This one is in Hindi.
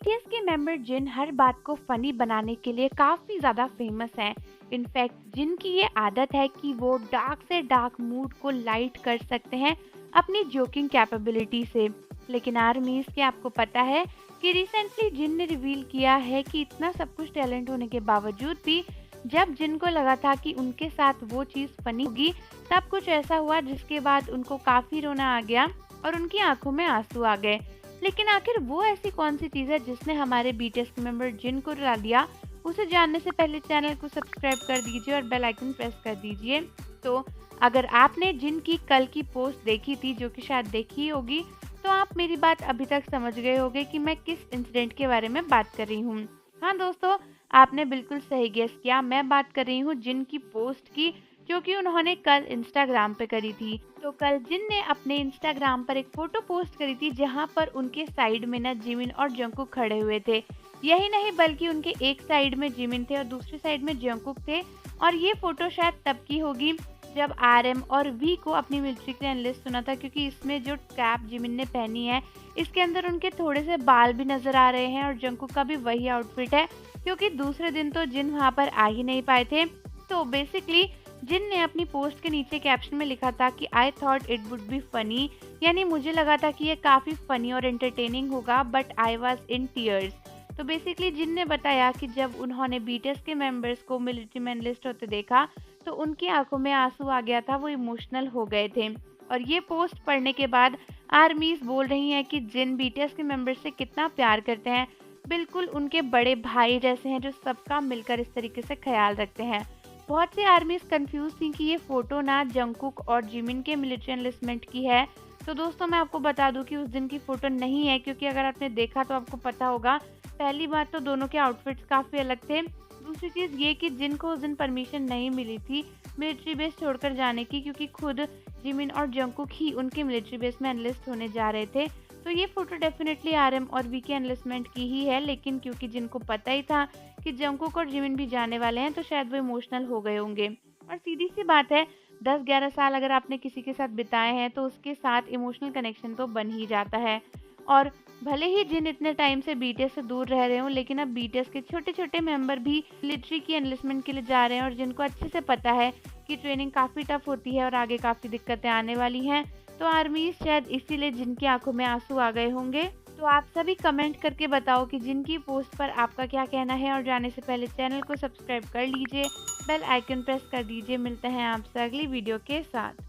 बीटीएस के मेंबर जिन हर बात को फनी बनाने के लिए काफ़ी ज़्यादा फेमस हैं। इनफैक्ट जिन की ये आदत है कि वो डार्क से डार्क मूड को लाइट कर सकते हैं अपनी जोकिंग कैपेबिलिटी से। लेकिन आर्मीज क्या आपको पता है कि रिसेंटली जिन ने रिवील किया है कि इतना सब कुछ टैलेंट होने के बावजूद भी जब जिन को लगा था कि उनके साथ वो चीज़ फनी होगी, तब कुछ ऐसा हुआ जिसके बाद उनको काफ़ी रोना आ गया और उनकी आंखों में आंसू आ गए। लेकिन आखिर वो ऐसी कौन सी चीज़ है जिसने हमारे बीटीएस के मेंबर जिन को रुला दिया? उसे जानने से पहले चैनल को सब्सक्राइब कर दीजिए और बेल आइकन प्रेस कर दीजिए। तो अगर आपने जिन की कल की पोस्ट देखी थी, जो कि शायद देखी ही होगी, तो आप मेरी बात अभी तक समझ गए होंगे कि मैं किस इंसिडेंट के बारे में बात कर रही हूँ। हाँ दोस्तों, आपने बिल्कुल सही गेस किया। मैं बात कर रही हूँ जिन की पोस्ट की, जो कि उन्होंने कल इंस्टाग्राम पे करी थी। तो कल जिन ने अपने इंस्टाग्राम पर एक फोटो पोस्ट करी थी जहां पर उनके साइड में ना जिमिन और जंकुक खड़े हुए थे। यही नहीं बल्कि उनके एक साइड में जिमिन थे और दूसरी साइड में जंकुक थे। और ये फोटो शायद तब की होगी जब आरएम और वी को अपनी मिलिट्री के एनलिस्ट सुना था, क्योंकि इसमें जो कैप जिमिन ने पहनी है इसके अंदर उनके थोड़े से बाल भी नजर आ रहे हैं और जंकुक का भी वही आउटफिट है, क्योंकि दूसरे दिन तो जिन वहां पर आ ही नहीं पाए थे। तो बेसिकली जिन ने अपनी पोस्ट के नीचे कैप्शन में लिखा था कि I thought it would be funny, यानी मुझे लगा था कि ये काफ़ी फनी और एंटरटेनिंग होगा, but I was in tears. तो बेसिकली जिन ने बताया कि जब उन्होंने बीटीएस के मेंबर्स को मिलिट्री में एनलिस्ट होते देखा तो उनकी आंखों में आंसू आ गया था, वो इमोशनल हो गए थे। और ये पोस्ट पढ़ने के बाद आर्मीज बोल रही हैं कि जिन बीटीएस के मेंबर्स से कितना प्यार करते हैं, बिल्कुल उनके बड़े भाई जैसे हैं जो सबका मिलकर इस तरीके से ख्याल रखते हैं। बहुत से आर्मीज कंफ्यूज थी कि ये फोटो ना जंकुक और जिमिन के मिलिट्री एनलिस्टमेंट की है। तो दोस्तों मैं आपको बता दूं कि उस दिन की फोटो नहीं है, क्योंकि अगर आपने देखा तो आपको पता होगा। पहली बात तो दोनों के आउटफिट्स काफ़ी अलग थे। दूसरी चीज़ ये कि जिन को उस दिन परमिशन नहीं मिली थी मिलिट्री बेस छोड़कर जाने की, क्योंकि खुद जिमिन और जंकुक ही उनके मिलिट्री बेस में एनलिस्ट होने जा रहे थे। तो ये फोटो डेफिनेटली आरएम और वी के एनलिस्टमेंट की ही है, लेकिन क्योंकि जिनको पता ही था कि जंकुक और जिमिन भी जाने वाले हैं, तो शायद वो इमोशनल हो गए होंगे। और सीधी सी बात है, 10-11 साल अगर आपने किसी के साथ बिताए हैं तो उसके साथ इमोशनल कनेक्शन तो बन ही जाता है। और भले ही जिन इतने टाइम से बीटीएस से दूर रह रहे हों, लेकिन अब बीटीएस के छोटे छोटे मेंबर भी मिलिट्री की एनलिस्टमेंट के लिए जा रहे हैं और जिनको अच्छे से पता है कि ट्रेनिंग काफ़ी टफ होती है और आगे काफ़ी दिक्कतें आने वाली हैं। तो आर्मीज शायद इसीलिए जिनकी आंखों में आंसू आ गए होंगे। तो आप सभी कमेंट करके बताओ कि जिनकी पोस्ट पर आपका क्या कहना है, और जाने से पहले चैनल को सब्सक्राइब कर लीजिए, बेल आइकन प्रेस कर दीजिए। मिलते हैं आपसे अगली वीडियो के साथ।